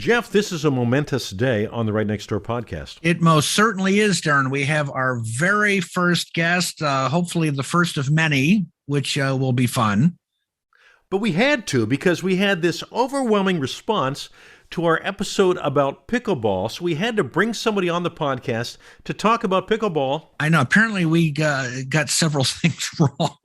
Jeff, this is a momentous day on the Right Next Door podcast. It most certainly is, Darren. We have our very first guest, hopefully the first of many, which will be fun. But we had to, because we had this overwhelming response to our episode about pickleball. So we had to bring somebody on the podcast to talk about pickleball. I know. Apparently we got several things wrong.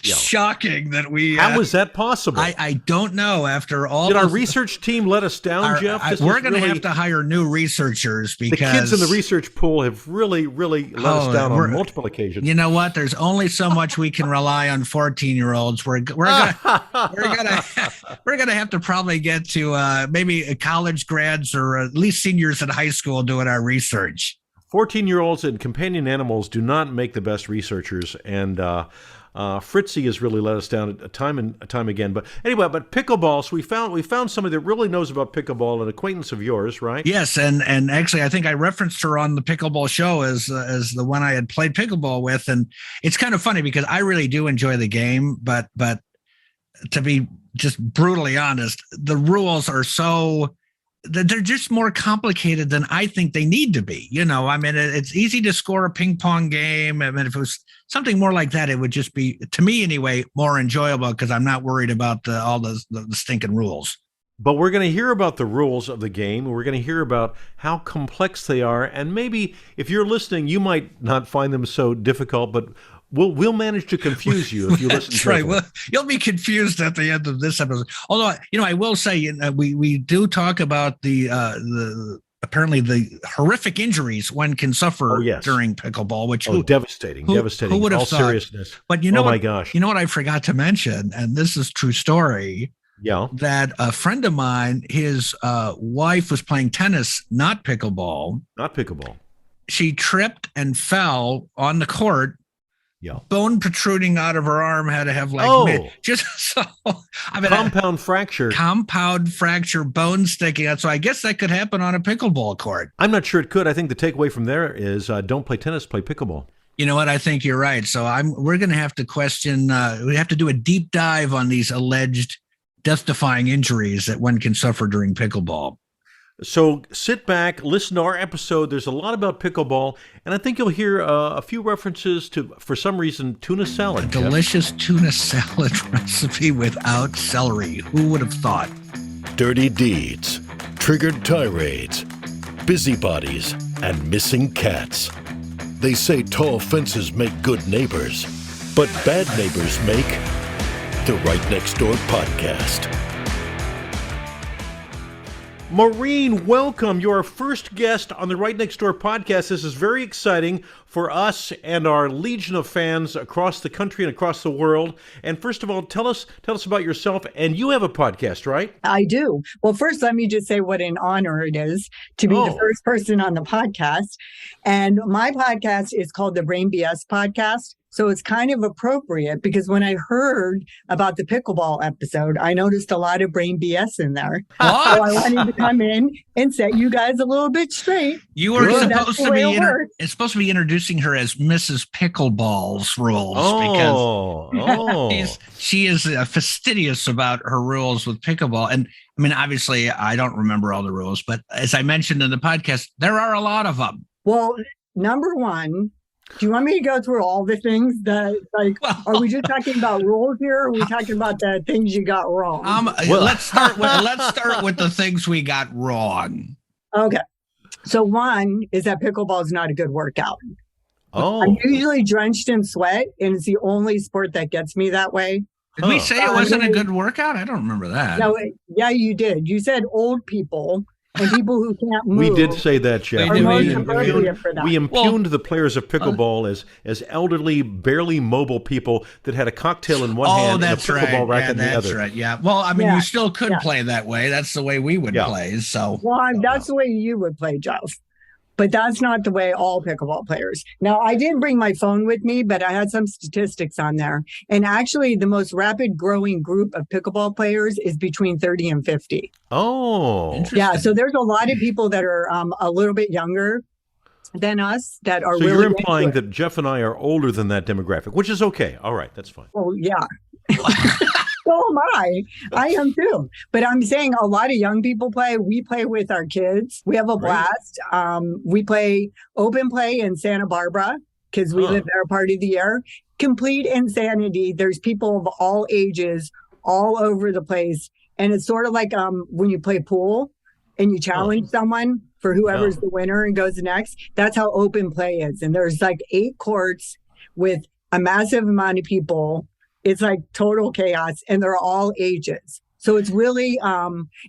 Shocking that we... How was that possible? I don't know. After all... Did our research team let us down, Jeff? We're going to have to hire new researchers because... The kids in the research pool have really let us down on multiple occasions. You know what? There's only so much we can rely on 14-year-olds. We're gonna have to probably get to maybe college grads or at least seniors in high school doing our research. 14-year-olds and companion animals do not make the best researchers, and Fritzy has really let us down time and time again. But anyway, pickleball. So we found somebody that really knows about pickleball, an acquaintance of yours, right? Yes, and actually, I think I referenced her on the pickleball show as the one I had played pickleball with, and it's kind of funny because I really do enjoy the game, but to be just brutally honest, the rules are so. They're just more complicated than I think they need to be. You know, I mean, it's easy to score a ping pong game. I mean, if it was something more like that, it would just be, to me anyway, more enjoyable because I'm not worried about all the stinking rules. But we're going to hear about the rules of the game. We're going to hear about how complex they are. And maybe if you're listening, you might not find them so difficult, but we'll manage to confuse you if you listen. That's right. Well, you'll be confused at the end of this episode. Although, I will say we do talk about the apparently the horrific injuries one can suffer during pickleball, which devastating. Who would have all thought? Seriousness. But my gosh, you know what I forgot to mention, and this is true story. Yeah, that a friend of mine, his wife was playing tennis, not pickleball. She tripped and fell on the court. Yeah. Bone protruding out of her arm, had to have compound fracture, bone sticking out. So I guess that could happen on a pickleball court. I'm not sure it could. I think the takeaway from there is don't play tennis, play pickleball. You know what? I think you're right. So we're going to have to question. We have to do a deep dive on these alleged death-defying injuries that one can suffer during pickleball. So sit back, listen to our episode. There's a lot about pickleball, and I think you'll hear a few references to, for some reason, tuna salad. A delicious tuna salad recipe without celery. Who would have thought? Dirty deeds, triggered tirades, busybodies, and missing cats. They say tall fences make good neighbors, but bad neighbors make the Right Next Door podcast. Maureen, welcome. You're our first guest on the Right Next Door podcast. This is very exciting for us and our legion of fans across the country and across the world. And first of all, tell us about yourself. And you have a podcast, right? I do. Well, first, let me just say what an honor it is to be the first person on the podcast. And my podcast is called the Brain BS Podcast. So it's kind of appropriate because when I heard about the pickleball episode, I noticed a lot of brain BS in there. What? So I wanted to come in and set you guys a little bit straight. You were supposed to be it's supposed to be introducing her as Mrs. Pickleball's rules because she is fastidious about her rules with pickleball. And I mean, obviously, I don't remember all the rules, but as I mentioned in the podcast, there are a lot of them. Well, number one, do you want me to go through all the things that, are we just talking about rules here? Or are we talking about the things you got wrong? Let's start with the things we got wrong. Okay. So one is that pickleball is not a good workout. Oh. I'm usually drenched in sweat, and it's the only sport that gets me that way. Did we say it wasn't a good workout? I don't remember that. No, yeah, you did. You said old people and people who can't move. We did say that, Jeff. We impugned the players of pickleball as elderly, barely mobile people that had a cocktail in one hand and a pickleball racket in the other. That's right. Yeah. Well, I mean, you still could play that way. That's the way we would play. So. Well, that's the way you would play, Jeff. But that's not the way all pickleball players. Now, I didn't bring my phone with me, but I had some statistics on there. And actually, the most rapid growing group of pickleball players is between 30 and 50. Oh. Yeah, so there's a lot of people that are a little bit younger than us that are so really you're implying that Jeff and I are older than that demographic, which is okay. All right, that's fine. Oh, yeah. So am I. I am too. But I'm saying a lot of young people play. We play with our kids. We have a Great. blast. We play open play in Santa Barbara because we live there part of the year. Complete insanity. There's people of all ages all over the place. And it's sort of like when you play pool and you challenge someone for whoever's the winner and goes next. That's how open play is. And there's like 8 courts with a massive amount of people. It's like total chaos, and they're all ages. So it's really,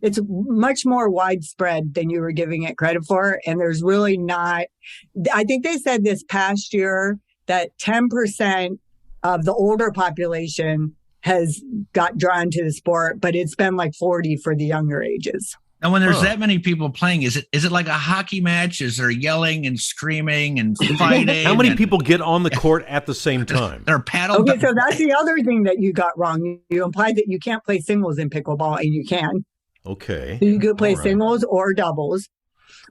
it's much more widespread than you were giving it credit for. And there's really not, I think they said this past year that 10% of the older population has got drawn to the sport, but it's been like 40 for the younger ages. And when there's that many people playing, is it like a hockey match? Is there yelling and screaming and fighting? How many people get on the court at the same time? They're paddling. Okay, so that's the other thing that you got wrong. You implied that you can't play singles in pickleball, and you can. Okay. So you could play singles or doubles.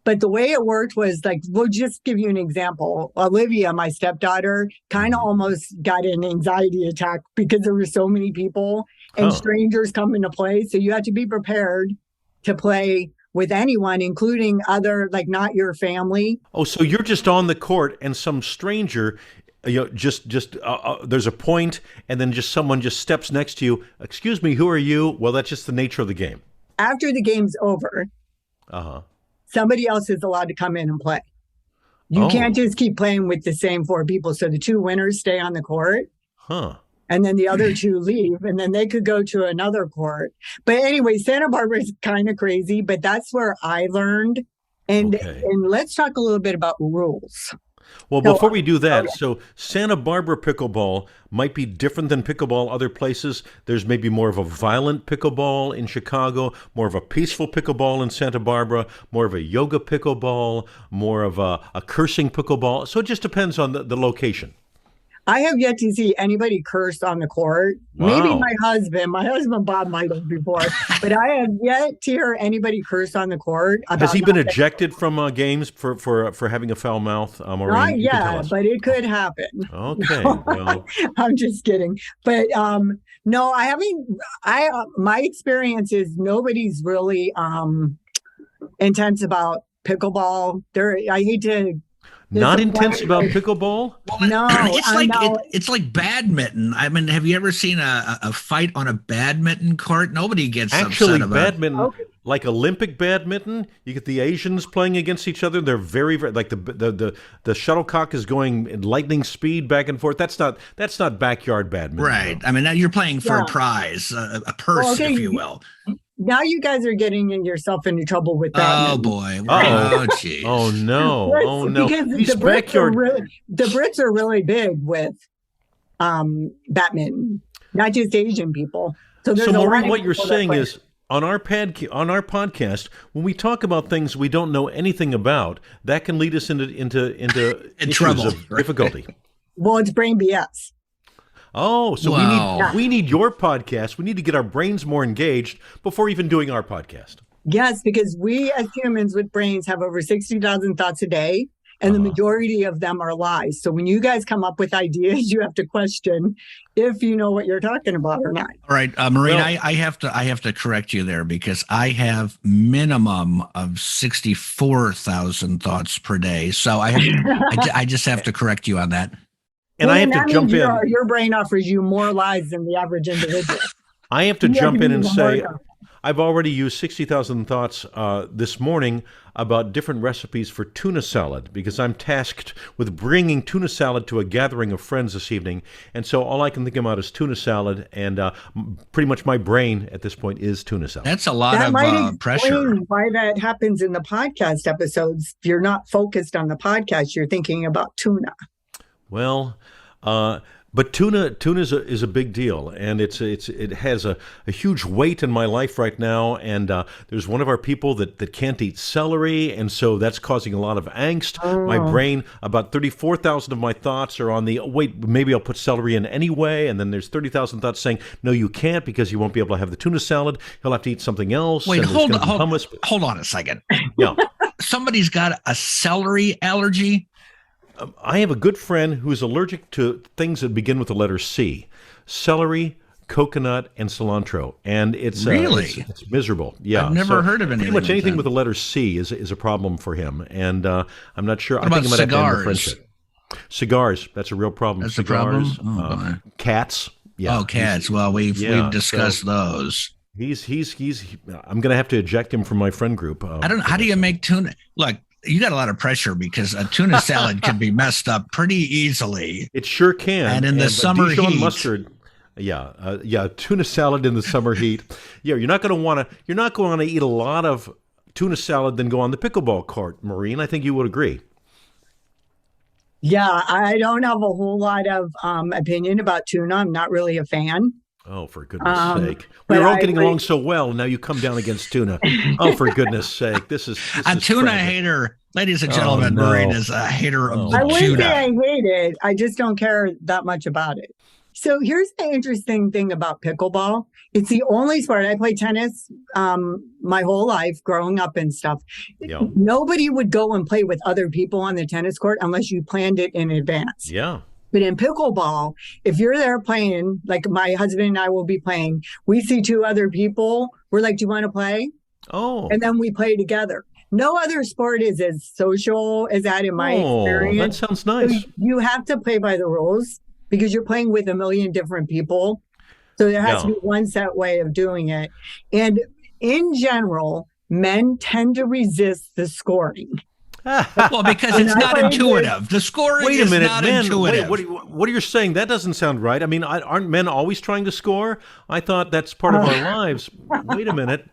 But the way it worked was like, we'll just give you an example. Olivia, my stepdaughter, kind of almost got an anxiety attack because there were so many people and strangers coming to play. So you had to be prepared to play with anyone, including other, like not your family. Oh, so you're just on the court and some stranger, just there's a point and then just someone just steps next to you. Excuse me, who are you? Well, that's just the nature of the game. After the game's over, somebody else is allowed to come in and play. You can't just keep playing with the same 4 people. So the 2 winners stay on the court. And then the other 2 leave, and then they could go to another court. But anyway, Santa Barbara is kind of crazy, but that's where I learned. And let's talk a little bit about rules. Well, before we do that, so Santa Barbara pickleball might be different than pickleball other places. There's maybe more of a violent pickleball in Chicago, more of a peaceful pickleball in Santa Barbara, more of a yoga pickleball, more of a cursing pickleball. So it just depends on the location. I have yet to see anybody curse on the court. Wow. Maybe my husband Bob might have before, but I have yet to hear anybody curse on the court. Has he been ejected from games for having a foul mouth? Maureen, not yet, but it could happen. Okay, well. I'm just kidding. But no, I haven't. My experience is nobody's really intense about pickleball. I hate to. Not intense about pickleball? No, it's like badminton. I mean, have you ever seen a fight on a badminton court? Nobody gets actually upset about badminton, like Olympic badminton. You get the Asians playing against each other. They're very, very like the shuttlecock is going in lightning speed back and forth. That's not backyard badminton. Right. I mean, now you're playing for a prize, a purse, if you will. Now you guys are getting yourself into trouble with that. Oh boy! Oh jeez! Oh no! Oh no! Because These the Brits are really big with badminton, not just Asian people. So Maureen, what you're saying is on our podcast, when we talk about things we don't know anything about, that can lead us into issues trouble, of difficulty. Well, it's brain BS. Oh, so we need your podcast. We need to get our brains more engaged before even doing our podcast. Yes, because we as humans with brains have over 60,000 thoughts a day, and the majority of them are lies. So when you guys come up with ideas, you have to question if you know what you're talking about or not. All right, Maureen, I have to correct you there because I have minimum of 64,000 thoughts per day. So I just have to correct you on that. And I have to jump in. Your brain offers you more lies than the average individual. I have to jump in and say, I've already used 60,000 thoughts this morning about different recipes for tuna salad because I'm tasked with bringing tuna salad to a gathering of friends this evening. And so all I can think about is tuna salad, and pretty much my brain at this point is tuna salad. That's a lot of pressure. Why that happens in the podcast episodes. If you're not focused on the podcast, you're thinking about tuna. Well, but tuna is a big deal, and it has a huge weight in my life right now. And there's one of our people that can't eat celery, and so that's causing a lot of angst. My brain, about 34,000 of my thoughts are on the wait. Maybe I'll put celery in anyway, and then there's 30,000 thoughts saying no, you can't because you won't be able to have the tuna salad. He'll have to eat something else. Wait, hold on a second. Yeah, somebody's got a celery allergy. I have a good friend who's allergic to things that begin with the letter C. Celery, coconut, and cilantro, and it's Really? it's miserable. Yeah, I've never heard of anything Pretty much with anything that. with the letter C is a problem for him, and I'm not sure. What I think about I might have to end the cigars? friendship. Cigars, that's a real problem. That's a problem? Cigars, Oh, boy. cats. Yeah. Oh, cats. Well, we've discussed those. He's I'm going to have to eject him from my friend group. I don't know. How do you make tuna? Look, you got a lot of pressure because a tuna salad can be messed up pretty easily. It sure can. And in the summer Dijon heat. mustard. Yeah, tuna salad in the summer heat. Yeah, you're not going to eat a lot of tuna salad then go on the pickleball court, Maureen. I think you would agree. Yeah, I don't have a whole lot of opinion about tuna. I'm not really a fan. Oh, for goodness sake. but We were all I getting agree. along so well, and now you come down against tuna. Oh, for goodness sake. This is A tuna tragic. hater, ladies and gentlemen, no. Maureen is a hater of the I wouldn't say I tuna. hate it. I just don't care that much about it. So here's the interesting thing about pickleball. It's the only sport. I played tennis my whole life growing up and stuff. Yeah. Nobody would go and play with other people on the tennis court unless you planned it in advance. Yeah. But in pickleball, if you're there playing, like my husband and I will be playing, we see two other people. We're like, do you want to play? Oh. And then we play together. No other sport is as social as that in my experience. That sounds nice. So you have to play by the rules because you're playing with a million different people. So there has to be one set way of doing it. And in general, men tend to resist the scoring. Well, because it's not intuitive. The scoring Wait a is minute, not men. intuitive. Wait, what are you saying? That doesn't sound right. I mean, aren't men always trying to score? I thought that's part of our lives. Wait a minute.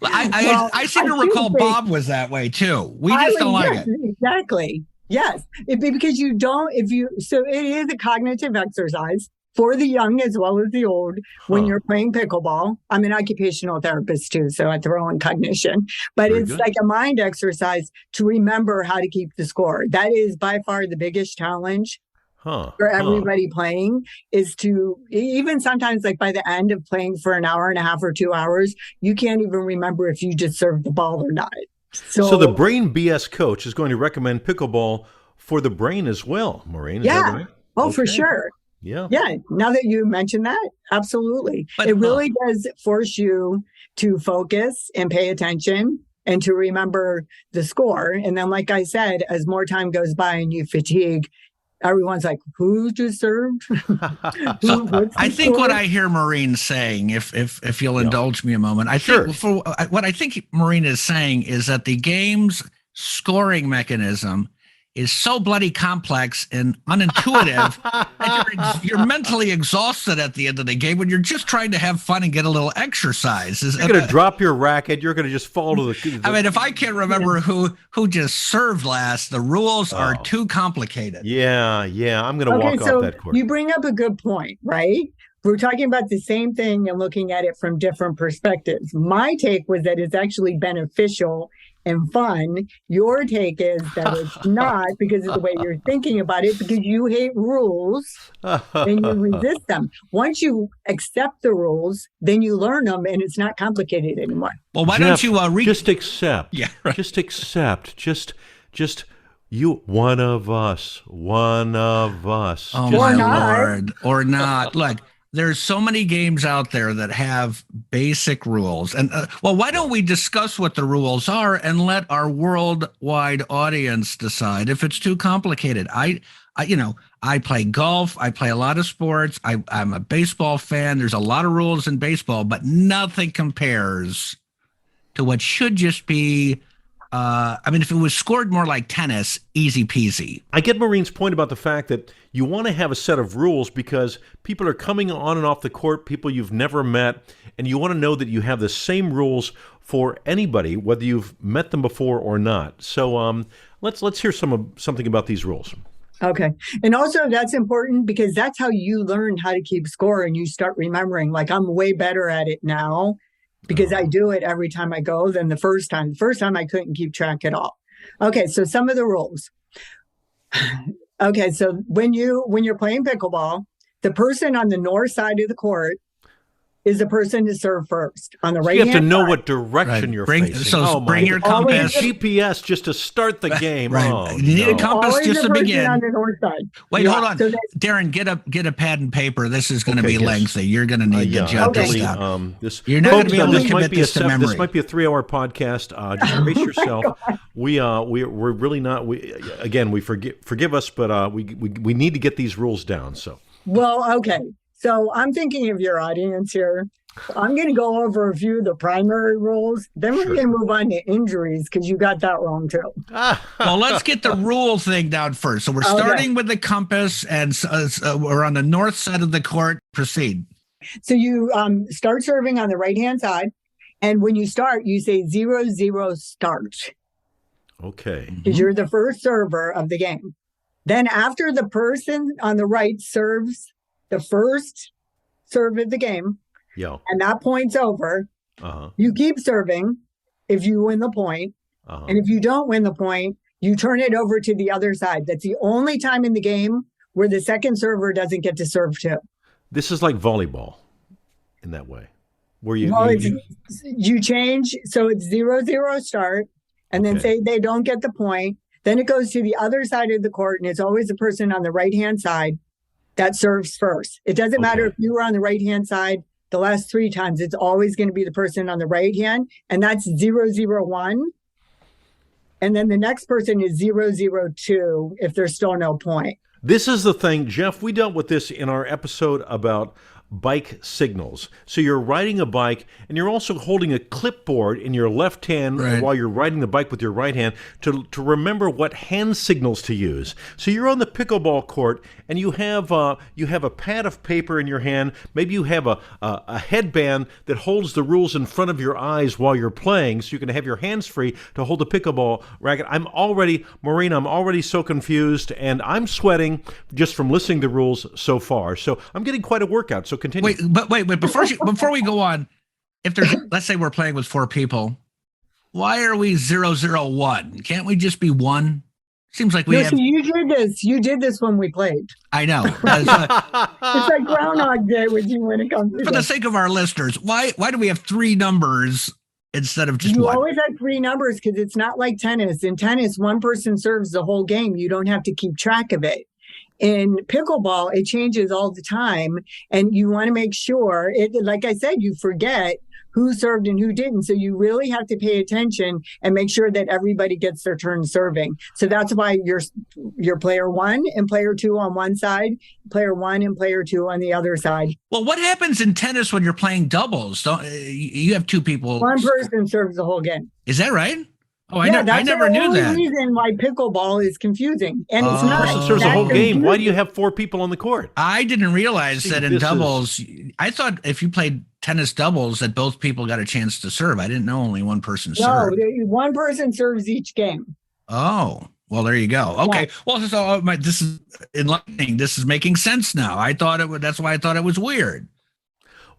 I seem to recall Bob was that way too. We just don't like it. Exactly. Yes. Because you don't, so it is a cognitive exercise for the young as well as the old when you're playing pickleball. I'm an occupational therapist too, so I throw in cognition. But Very it's good. like a mind exercise to remember how to keep the score. That is by far the biggest challenge for everybody playing is to, even sometimes like by the end of playing for an hour and a half or 2 hours, you can't even remember if you just served the ball or not. So the Brain BS coach is going to recommend pickleball for the brain as well, Maureen. Is that right? Oh, for sure. Yeah. Yeah. Now that you mentioned that, absolutely. But, it really does force you to focus and pay attention and to remember the score. And then, like I said, as more time goes by and you fatigue, everyone's like, who just served? I think what I hear Maureen saying, if you'll indulge me a moment, what I think Maureen is saying is that the game's scoring mechanism is so bloody complex and unintuitive that you're mentally exhausted at the end of the game when you're just trying to have fun and get a little exercise. You're going to drop your racket. You're going to just fall to the. I mean, if I can't remember who just served last, the rules are too complicated. Yeah. I'm going to walk off that court. You bring up a good point, right? We're talking about the same thing and looking at it from different perspectives. My take was that it's actually beneficial and fun. Your take is that it's not because of the way you're thinking about it, because you hate rules and you resist them. Once you accept the rules, then you learn them and it's not complicated anymore. Well, why Jeff, don't you just accept? Yeah, right. Just accept. Just you, one of us. Oh, Just my not. Lord. Or not. Look, there's so many games out there that have basic rules. And why don't we discuss what the rules are and let our worldwide audience decide if it's too complicated? I play golf. I play a lot of sports. I'm a baseball fan. There's a lot of rules in baseball, but nothing compares to what should just be if it was scored more like tennis, easy peasy. I get Maureen's point about the fact that you want to have a set of rules because people are coming on and off the court, people you've never met, and you want to know that you have the same rules for anybody, whether you've met them before or not. So let's hear something about these rules. Okay. And also that's important because that's how you learn how to keep score and you start remembering, like I'm way better at it now because I do it every time I go than the first time. The first time I couldn't keep track at all. Okay. So some of the rules. Okay. So when you're playing pickleball, the person on the north side of the court is the person to serve first on the So right you have to hand know side. what direction Right. you're Bring- facing. so oh bring my your God. compass. GPS just to start the game. Right. Oh, You need a no. compass Always just the to person begin. on the north side. Wait, Yeah, hold on. so that- Darren, get a pad and paper. This is going to Okay, be yes. lengthy. You're going to need Yeah, to jot Okay. this really, down. you're not gonna be able to this might commit be this to this memory. might be a 3-hour podcast. Just brace yourself. We're really not. We forgive us, but we need to get these rules down. So Well, okay. So I'm thinking of your audience here. I'm going to go over a few of the primary rules. Then we're Sure. going to move on to injuries because you got that wrong too. Well, let's get the rule thing down first. So we're Okay. starting with the compass, and we're on the north side of the court. Proceed. So you start serving on the right hand side. And when you start, you say 0-0 start okay. because you're the first server of the game. Then after the person on the right serves the first serve of the game, Yeah. and that point's over, Uh-huh. you keep serving if you win the point. Uh-huh. And if you don't win the point, you turn it over to the other side. That's the only time in the game where the second server doesn't get to serve too. This is like volleyball in that way, where You change, so it's 0-0 start, and then Okay. say they don't get the point. Then it goes to the other side of the court, and it's always the person on the right-hand side that serves first. It doesn't matter Okay. if you were on the right-hand side the last 3 times. It's always going to be the person on the right hand, and that's 0-0-1. And then the next person is 0-0-2 if there's still no point. This is the thing, Jeff, we dealt with this in our episode about bike signals. So you're riding a bike and you're also holding a clipboard in your left hand Right. while you're riding the bike with your right hand to remember what hand signals to use. So you're on the pickleball court and you have a pad of paper in your hand. Maybe you have a headband that holds the rules in front of your eyes while you're playing, so you can have your hands free to hold the pickleball racket. Maureen, I'm already so confused and I'm sweating just from listening to the rules so far. So I'm getting quite a workout. So continue. Wait. Before we go on, if there's, let's say we're playing with 4 people, why are we 0-0-1? Can't we just be 1? Seems like we have. So you did this. You did this when we played. I know. It's like Groundhog Day with you when it comes to For the this. sake of our listeners, why do we have 3 numbers instead of just You 1? always have 3 numbers because it's not like tennis. In tennis, one person serves the whole game. You don't have to keep track of it. In pickleball, it changes all the time. And you want to make sure, like I said, you forget who served and who didn't. So you really have to pay attention and make sure that everybody gets their turn serving. So that's why you're player 1 and player 2 on one side, player 1 and player 2 on the other side. Well, what happens in tennis when you're playing doubles? Don't you have 2 people? One person serves the whole game. Is that right? Oh, Yeah, I that's never the knew only that. reason why pickleball is confusing. And it's Oh. not. Person serves the that whole game. Why do you confusing. have 4 people on the court? I didn't realize See, that in this doubles. I thought if you played tennis doubles that both people got a chance to serve. I didn't know only one person No, served. one person serves each game. Oh, well, there you go. Okay. Well, so this is enlightening. This is making sense now. I thought it would. That's why I thought it was weird.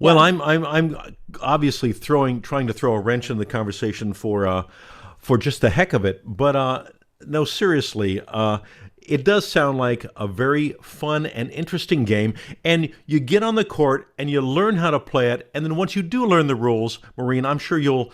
Well, I'm obviously trying to throw a wrench in the conversation for just the heck of it. But no, seriously, it does sound like a very fun and interesting game. And you get on the court and you learn how to play it. And then once you do learn the rules, Maureen, I'm sure you'll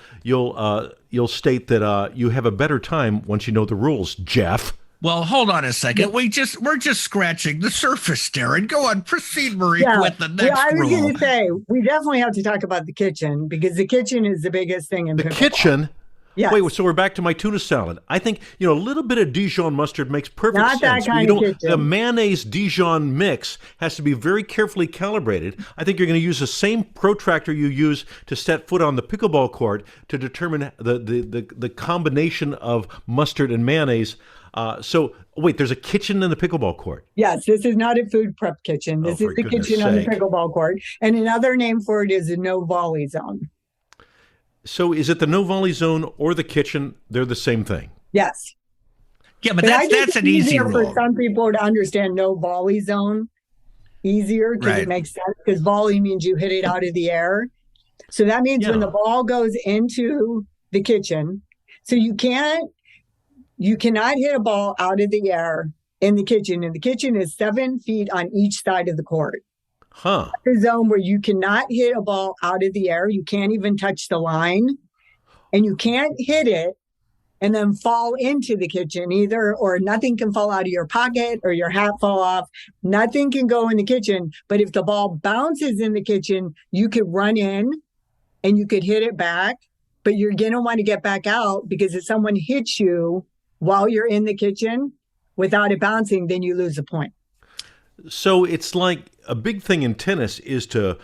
state that you have a better time once you know the rules, Jeff. Well, hold on a second. We're just scratching the surface, Darren. Go on, proceed, Marie, with the next I was rule. going to say, we definitely have to talk about the kitchen because the kitchen is the biggest thing in The pickleball. kitchen. Yes. Wait, so we're back to my tuna salad. I think, a little bit of Dijon mustard makes perfect Not sense. that kind but of kitchen. The mayonnaise Dijon mix has to be very carefully calibrated. I think you're going to use the same protractor you use to set foot on the pickleball court to determine the combination of mustard and mayonnaise. So, wait, there's a kitchen in the pickleball court. Yes, this is not a food prep kitchen. This for is the goodness kitchen on the sake. pickleball court. And another name for it is a no volley zone. So is it the no volley zone or the kitchen? They're the same thing. Yes. Yeah, but I think that's it's an easy easier rule. for some people to understand no volley zone easier because Right. it makes sense because volley means you hit it out of the air. So that means when Yeah. the ball goes into the kitchen, so you cannot hit a ball out of the air in the kitchen. And the kitchen is 7 feet on each side of the court. Huh. The zone where you cannot hit a ball out of the air. You can't even touch the line, and you can't hit it and then fall into the kitchen either, or nothing can fall out of your pocket or your hat fall off. Nothing can go in the kitchen. But if the ball bounces in the kitchen, you could run in and you could hit it back, but you're going to want to get back out, because if someone hits you while you're in the kitchen without it bouncing, then you lose a point. So it's like a big thing in tennis is to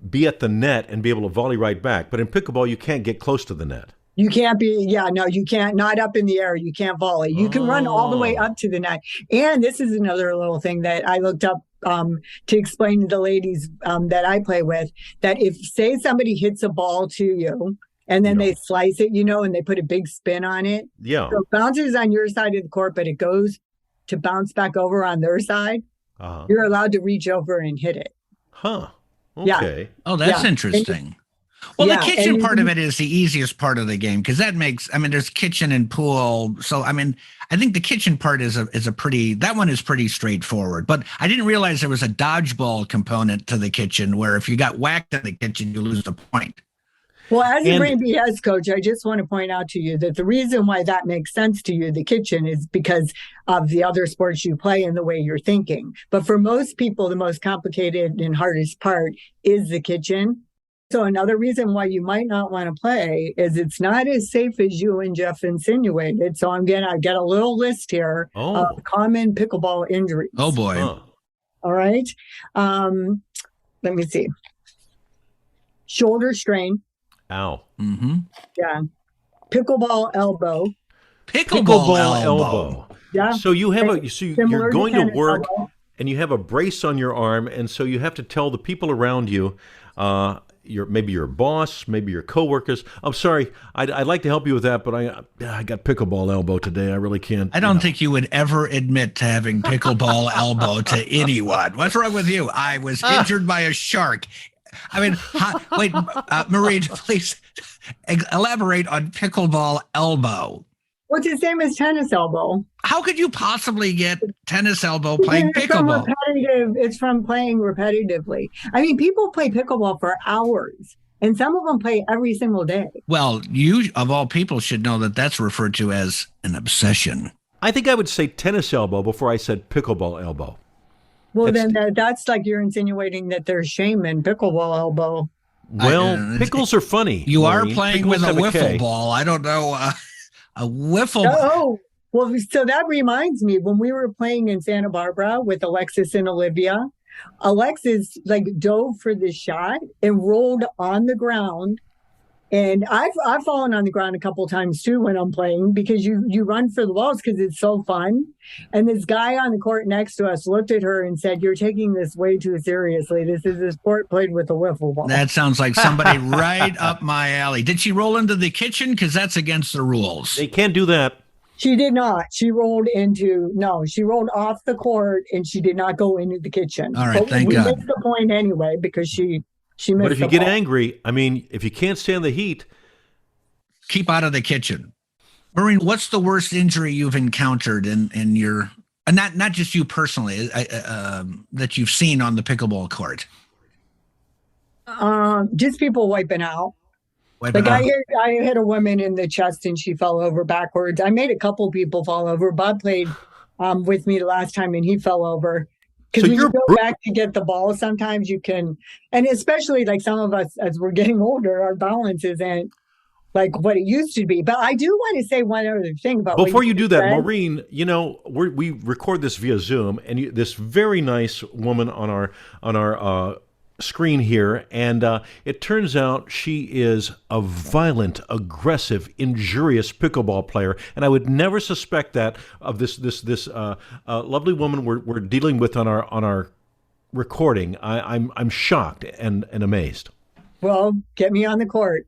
be at the net and be able to volley right back. But in pickleball, you can't get close to the net. You can't be, no, you can't, not up in the air. You can't volley. You can run all the way up to the net. And this is another little thing that I looked up to explain to the ladies that I play with, that if, say, somebody hits a ball to you and then they slice it, and they put a big spin on it. Yeah. So it bounces on your side of the court, but it goes to bounce back over on their side. You're allowed to reach over and hit it. Huh. Okay. Yeah. Oh, that's interesting. Well, the kitchen part of it is the easiest part of the game, because that makes, there's kitchen and pool. So, I think the kitchen part is that one is pretty straightforward. But I didn't realize there was a dodgeball component to the kitchen, where if you got whacked in the kitchen, you lose a point. Well, as a Brain BS coach, I just want to point out to you that the reason why that makes sense to you, the kitchen, is because of the other sports you play and the way you're thinking. But for most people, the most complicated and hardest part is the kitchen. So another reason why you might not want to play is it's not as safe as you and Jeff insinuated. So I've got a little list here of common pickleball injuries. Oh, boy. All right. Let me see. Shoulder strain. Ow. Mm-hmm. Yeah. Pickleball elbow. Pickleball elbow. Yeah. So you're going to work elbow. And you have a brace on your arm, and so you have to tell the people around you, maybe your boss, maybe your coworkers, I'm sorry, I'd like to help you with that, but I got pickleball elbow today. I really can't. I don't think you would ever admit to having pickleball elbow to anyone. What's wrong with you? I was injured by a shark. Wait, Maureen, please elaborate on pickleball elbow. Well, it's the same as tennis elbow. How could you possibly get tennis elbow playing pickleball? It's from playing repetitively. People play pickleball for hours, and some of them play every single day. Well, you, of all people, should know that that's referred to as an obsession. I think I would say tennis elbow before I said pickleball elbow. Well, that's like you're insinuating that there's shame in pickleball elbow. Well, pickles are funny. You Maureen. are playing Pickles with a have wiffle ball. I don't know. A wiffle ball. Oh, well, so that reminds me, when we were playing in Santa Barbara with Alexis and Olivia, Alexis dove for the shot and rolled on the ground. And I've fallen on the ground a couple times too when I'm playing, because you run for the balls because it's so fun. And this guy on the court next to us looked at her and said, "You're taking this way too seriously. This is a sport played with a wiffle ball." That sounds like somebody right up my alley. Did she roll into the kitchen? Because that's against the rules. They can't do that. She did not. She rolled off the court, and she did not go into the kitchen. All right, but thank we God. missed the point anyway, because she missed. But if you the get ball. angry, if you can't stand the heat, keep out of the kitchen. Maureen, what's the worst injury you've encountered in your, and not just you personally, that you've seen on the pickleball court? Just people wiping out. I hit a woman in the chest and she fell over backwards. I made a couple people fall over. Bob played with me the last time and he fell over. Because when you go back to get the ball, sometimes you can, and especially some of us as we're getting older, our balance isn't like what it used to be. But I do want to say one other thing about before you do that, Maureen. We record this via Zoom, and this very nice woman on our screen here, and it turns out she is a violent, aggressive, injurious pickleball player, and I would never suspect that of this lovely woman we're dealing with on our recording. I'm shocked and amazed. Well, get me on the court.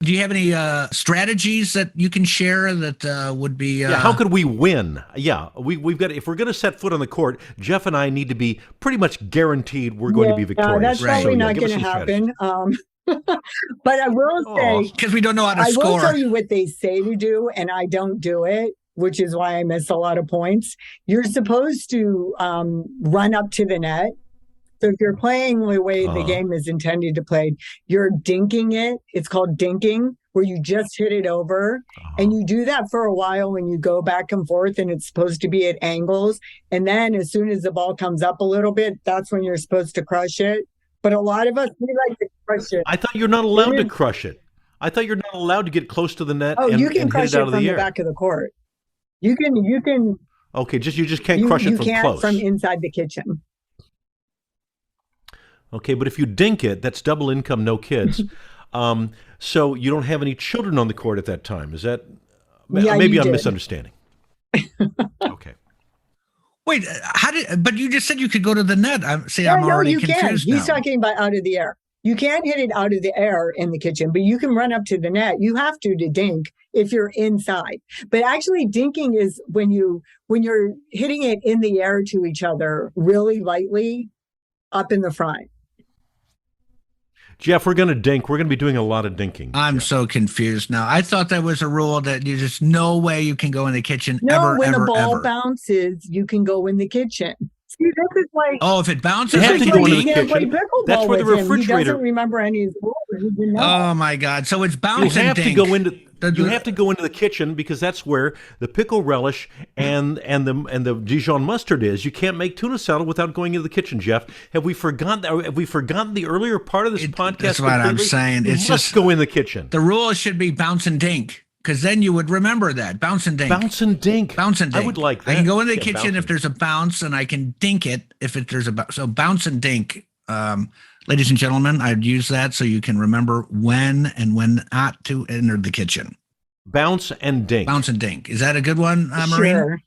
Do you have any strategies that you can share that would be? How could we win? Yeah, we've got. If we're going to set foot on the court, Jeff and I need to be pretty much guaranteed we're going to be victorious. That's probably not going to happen. But I will say, because we don't know how to score. I will tell you what they say to do, and I don't do it, which is why I miss a lot of points. You're supposed to run up to the net So if you're playing the way the game is intended to play, you're dinking it. It's called dinking, where you just hit it over. And you do that for a while when you go back and forth, and it's supposed to be at angles. And then as soon as the ball comes up a little bit, that's when you're supposed to crush it. But a lot of us, we like to crush it. I thought you're not allowed to crush it. I thought you're not allowed to get close to the net and you can hit crush it out it of from the the air. back of the court. You can. Okay, you just can't crush it you from can't close. from inside the kitchen. Okay, but if you dink it, that's double income, no kids. So you don't have any children on the court at that time. Is that maybe I'm misunderstanding? Okay. Wait, but you just said you could go to the net. I'm already you confused can. now. He's talking about out of the air. You can't hit it out of the air in the kitchen, but you can run up to the net. You have to dink if you're inside. But actually dinking is when you're hitting it in the air to each other really lightly up in the front. Jeff, we're going to dink. We're going to be doing a lot of dinking. I'm so confused now. I thought that was a rule that you just no way you can go in the kitchen ever, when ever, the ball ever. bounces, you can go in the kitchen. See, this is like if it bounces, You have to go into the can't play kitchen. pickleball That's where the with him. He refrigerator. doesn't remember any of the rules. He didn't know. Oh my God! So it's You bounce and have to dink. go into. You have to go into the kitchen because that's where the pickle relish and the Dijon mustard is. You can't make tuna salad without going into the kitchen, Jeff. Have we forgotten the earlier part of this podcast? That's what I'm completely? saying. You It's must just go in the kitchen. The rule should be bounce and dink, because then you would remember that bounce and dink. Bounce and dink. Bounce and dink. I would like that. I can go in the Yeah, kitchen bounce if there's a bounce, and I can dink it if there's a bounce. So bounce and dink. Ladies and gentlemen, I'd use that so you can remember when and when not to enter the kitchen. Bounce and dink. Bounce and dink. Is that a good one, Maureen? Sure.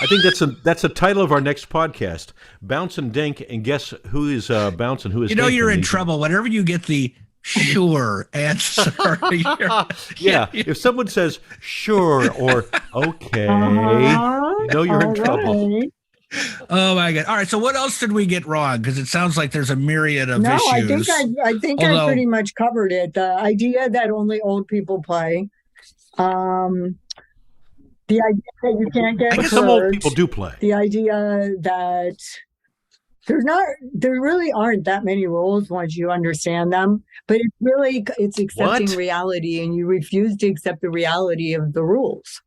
I think that's a title of our next podcast. Bounce and dink, and guess who is bounce and who is You know dink you're in these- trouble whenever you get the sure answer. Yeah, if someone says sure or okay, you know you're in trouble. Right. Oh my God! All right, so what else did we get wrong? Because it sounds like there's a myriad of No, issues. I think I pretty much covered it. The idea that only old people play. The idea that you can't get But some old hurt. people do play. The idea that there really aren't that many rules once you understand them, but it's accepting What? reality, and you refuse to accept the reality of the rules.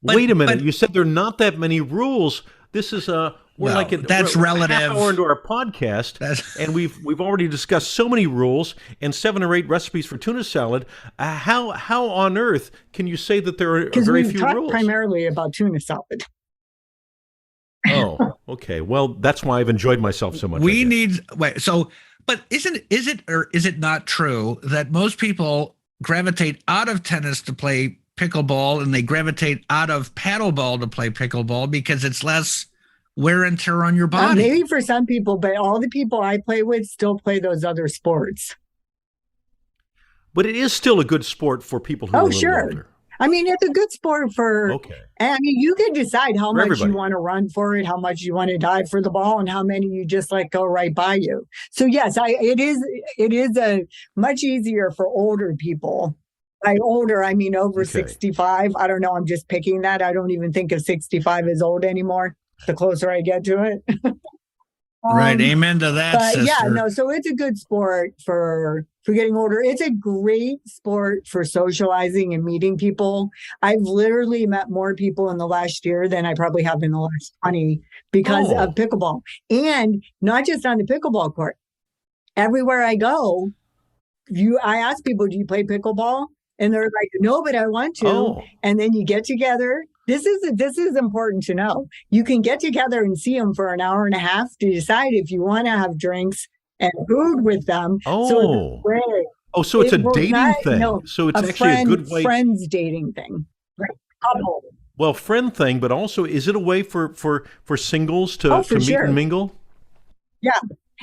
Wait a minute. You said there are not that many rules. This is that's relative. Half hour into our podcast, and we've already discussed so many rules and 7 or 8 recipes for tuna salad. How on earth can you say that there are very few talked rules? primarily about tuna salad. Oh, okay. Well, that's why I've enjoyed myself so much. But is it not true that most people gravitate out of tennis to play pickleball, and they gravitate out of paddleball to play pickleball because it's less wear and tear on your body? Maybe for some people, but all the people I play with still play those other sports. But it is still a good sport for people who are a little sure. older. I mean, it's a good sport for. Okay. I mean, you can decide how much everybody. you want to run for it, how much you want to dive for the ball, and how many you just let go right by you. So yes, it is a much easier for older people. By older, I mean over 65. I don't know. I'm just picking that. I don't even think of 65 as old anymore. The closer I get to it. Right. Amen to that, but sister. yeah, no. So it's a good sport for getting older. It's a great sport for socializing and meeting people. I've literally met more people in the last year than I probably have in the last 20 because of pickleball. And not just on the pickleball court. Everywhere I go, I ask people, do you play pickleball? And they're like, no, but I want to. Oh. And then you get together. This is important to know. You can get together and see them for an hour and a half to decide if you want to have drinks and food with them. Oh. So it's a dating thing. No, so it's actually a good way. Friends dating thing. Right. Couple. Well, friend thing, but also is it a way for singles to meet and mingle? Yeah.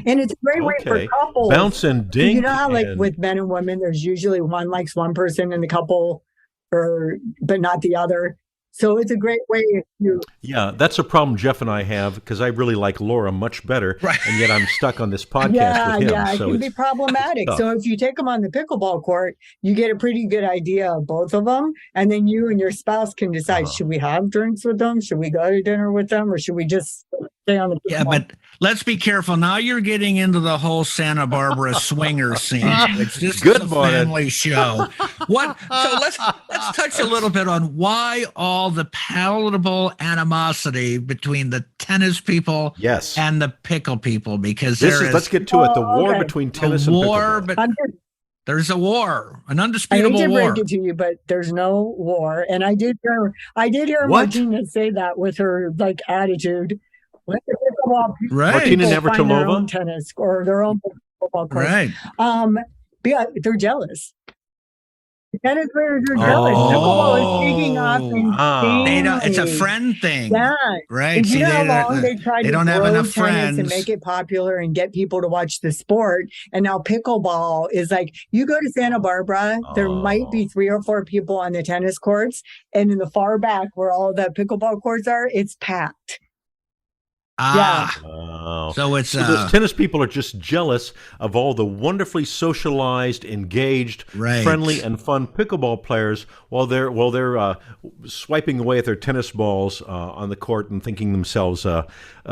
And it's a great way for couples. Bounce and dink. You know how with men and women, there's usually one likes one person in the couple, but not the other. So it's a great way to. Yeah, that's a problem Jeff and I have because I really like Laura much better, and yet I'm stuck on this podcast with him. Yeah, so it can be problematic. So if you take them on the pickleball court, you get a pretty good idea of both of them, and then you and your spouse can decide: should we have drinks with them? Should we go to dinner with them, or should we just stay on the Yeah, pickleball. but let's be careful. Now you're getting into the whole Santa Barbara swinger scene. This Good is a morning. family show. So let's touch a little bit on why all the palatable animosity between the tennis people Yes. and the pickle people, because Let's get to it. The war okay. between tennis and pickleball. but I'm just- there's a war, an I hate undisputable to war. break it to you, but there's no war. And I did hear What? Martina say that with her like attitude. Let the pickleball people Right. Martina find their Navratilova? own tennis or their own pickleball course. Right. Yeah, they're jealous. The tennis players are jealous. Pickleball is taking off Wow. It's a insanely. friend thing. Yeah. Right. And See, you know how long they tried they to don't have grow enough tennis friends. and make it popular and get people to watch the sport. And now pickleball is like, you go to Santa Barbara, there might be 3 or 4 people on the tennis courts. And in the far back where all the pickleball courts are, it's packed. Wow. So it's So those tennis people are just jealous of all the wonderfully socialized, engaged, Right. friendly, and fun pickleball players while they're swiping away at their tennis balls on the court and thinking themselves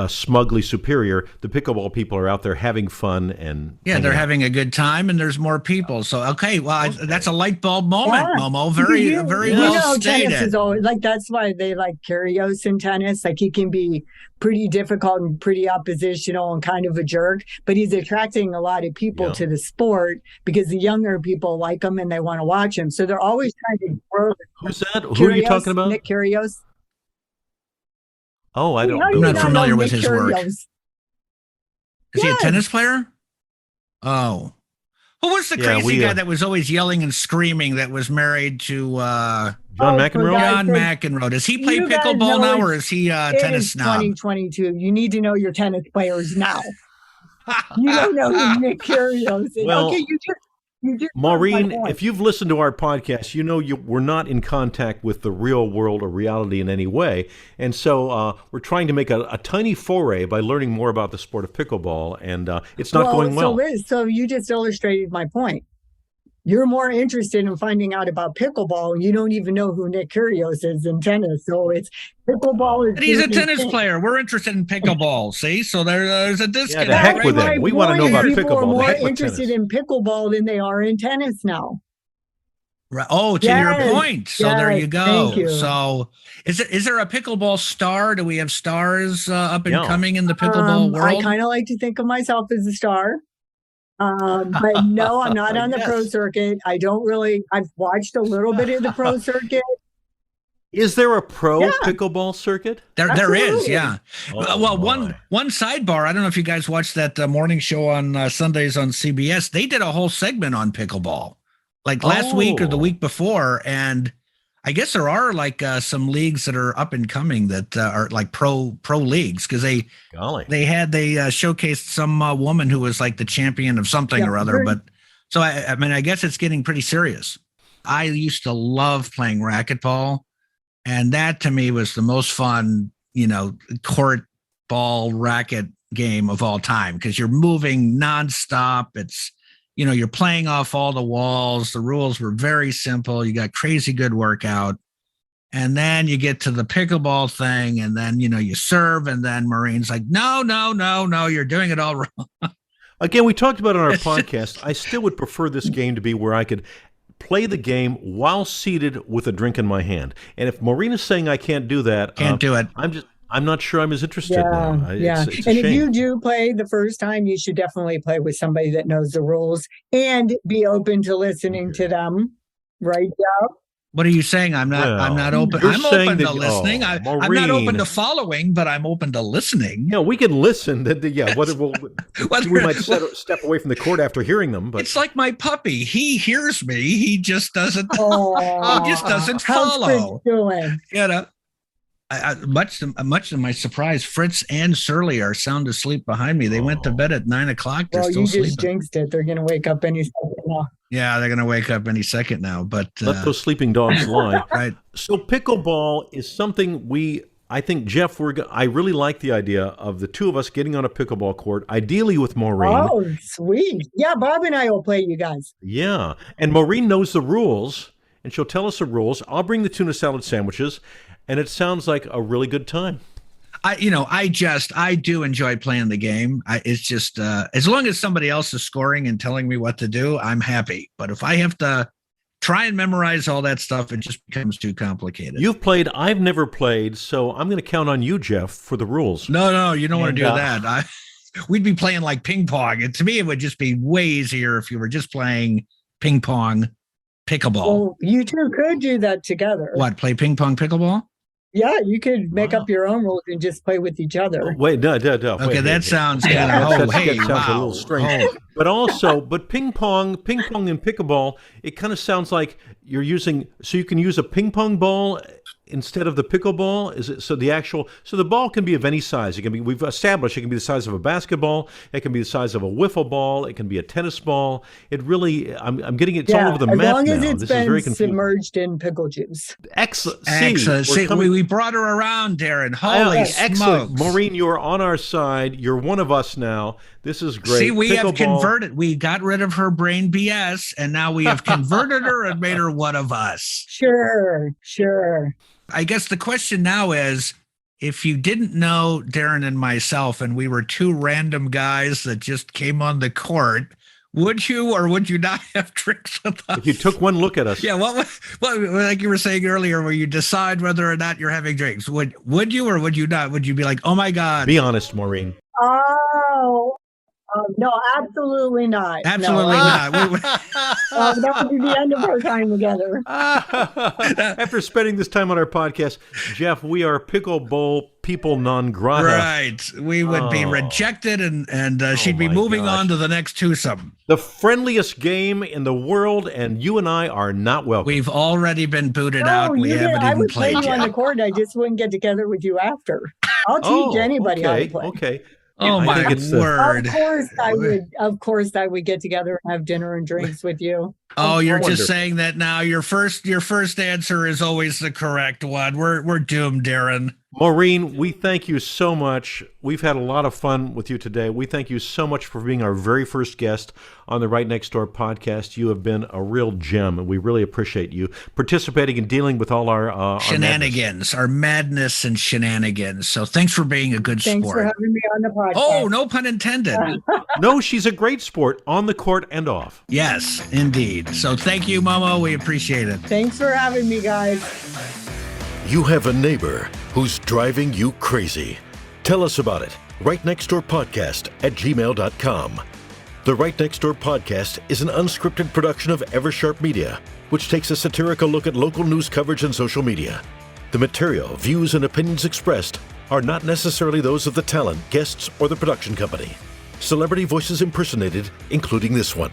smugly superior. The pickleball people are out there having fun and they're hanging out. having a good time, and there's more people. So that's a light bulb moment, Yeah. Momo. Very well stated. Tennis is always like, that's why they like Kyrgios in tennis. Like, he can be pretty difficult and pretty oppositional and kind of a jerk, but he's attracting a lot of people to the sport because the younger people like him and they want to watch him. So they're always trying to grow. Who's that? Who are you talking about? Nick Kyrgios. Oh, I don't. How do I'm you not familiar know with Nick his work. Kyrgios? Is he a Yes. tennis player? Oh. Who was the crazy guy that was always yelling and screaming that was married to John McEnroe? John McEnroe? Does he play You guys pickleball know now, or is he It tennis is snob? 2022. You need to know your tennis players now. You don't know who Nick Kyrgios is. Well, okay, you just Maureen, my point. if you've listened to our podcast, you know we're not in contact with the real world or reality in any way. And so we're trying to make a tiny foray by learning more about the sport of pickleball, and it's not going well. So Liz, so you just illustrated my point. You're more interested in finding out about pickleball, and you don't even know who Nick Kyrgios is in tennis. So it's pickleball. But he's a tennis player. We're interested in pickleball. See, so there's a disconnect. the heck with right him. We want to know about People pickleball. are The more heck with interested tennis. in pickleball than they are in tennis now. Right. Oh, to Yes, your point. So there yes, you go. thank you. So is there a pickleball star? Do we have stars up and coming in the pickleball world? I kind of like to think of myself as a star. But no, I'm not on the pro circuit. I've watched a little bit of the pro circuit. Is there a pro pickleball circuit? There is, Absolutely. yeah. Oh, well, my. one sidebar. I don't know if you guys watched that morning show on Sundays on CBS. They did a whole segment on pickleball, like last week or the week before, and I guess there are like some leagues that are up and coming that are like pro leagues, because they showcased some woman who was like the champion of something or other. But so I mean, I guess it's getting pretty serious. I used to love playing racquetball. And that to me was the most fun, court ball racket game of all time, because you're moving nonstop. It's, you're playing off all the walls. The rules were very simple. You got crazy good workout. And then you get to the pickleball thing, and then, you serve, and then Maureen's like, no, you're doing it all wrong. Again, we talked about it on our podcast. I still would prefer this game to be where I could play the game while seated with a drink in my hand. And if Maureen is saying I can't do that, Can't do it. I'm not sure I'm as interested now. Yeah. It's a And shame. if you do play the first time, you should definitely play with somebody that knows the rules and be open to listening to them. Right, Jeff? What are you saying? I'm not open. you're I'm saying open to that- listening. I'm not Maureen. open to following, but I'm open to listening. Yeah, we can listen. We might step away from the court after hearing them, but It's like my puppy. He hears me. He just doesn't. Oh, He just doesn't how's Fritz follow. doing? Much to my surprise, Fritz and Surly are sound asleep behind me. They went to bed at 9 o'clock. They're Well, still you just sleeping. jinxed it. They're going to wake up any second now. Yeah, they're gonna wake up any second now. But let those sleeping dogs lie. right. So pickleball is something I think, Jeff, I really like the idea of the two of us getting on a pickleball court, ideally with Maureen. Oh, sweet. Yeah, Bob and I will play, you guys. Yeah, and Maureen knows the rules, and she'll tell us the rules. I'll bring the tuna salad sandwiches, and it sounds like a really good time. I do enjoy playing the game. It's just as long as somebody else is scoring and telling me what to do, I'm happy. But if I have to try and memorize all that stuff, it just becomes too complicated. You've played, I've never played, so I'm going to count on you, Jeff, for the rules. No, you don't want to do that. We'd be playing like ping pong. And to me, it would just be way easier if you were just playing ping pong, pickleball. Well, you two could do that together. What, play ping pong, pickleball? Yeah, you could make up your own rules and just play with each other. Oh, wait, no. Okay, that sounds kind of, that sounds a little strange. But ping pong and pickleball, it kind of sounds like you're using, so you can use a ping pong ball instead of the pickleball. Is it so the ball can be of any size? It can be, we've established it can be the size of a basketball, it can be the size of a wiffle ball, it can be a tennis ball. It really, I'm getting it's all over the map now. As long as it's this been is very confusing. submerged in pickle juice. Excellent. See, we brought her around, Darren. Holy smokes. Excellent. Maureen, you're on our side. You're one of us now. This is great. See, we have converted. We got rid of her brain BS, and now we have converted her and made her one of us. Sure. I guess the question now is, if you didn't know Darren and myself, and we were two random guys that just came on the court, would you or would you not have drinks with us? If you took one look at us. Yeah, what like you were saying earlier, where you decide whether or not you're having drinks. Would you or would you not? Would you be like, oh my God? Be honest, Maureen. No, absolutely not. Absolutely not. That would be the end of our time together. After spending this time on our podcast, Jeff, we are pickleball people non grata. Right. We would be rejected, and she'd be moving on to the next twosome. The friendliest game in the world, and you and I are not welcome. We've already been booted out. We haven't even played yet. I would play you on the court. I just wouldn't get together with you after. I'll teach anybody how to play. Okay. Oh my word! Of course, I would get together and have dinner and drinks with you. Oh, you're just saying that now. Your first answer is always the correct one. We're doomed, Darren. Maureen, we thank you so much. We've had a lot of fun with you today. We thank you so much for being our very first guest on the Right Next Door podcast. You have been a real gem, and we really appreciate you participating and dealing with all our shenanigans, our madness and shenanigans. So thanks for being a good sport. Thanks for having me on the podcast. Oh, no pun intended. No, she's a great sport on the court and off. Yes, indeed. So thank you, Momo. We appreciate it. Thanks for having me, guys. You have a neighbor who's driving you crazy. Tell us about it. rightnextdoorpodcast@gmail.com. The Right Next Door podcast is an unscripted production of Eversharp Media, which takes a satirical look at local news coverage and social media. The material, views, and opinions expressed are not necessarily those of the talent, guests, or the production company. Celebrity voices impersonated, including this one.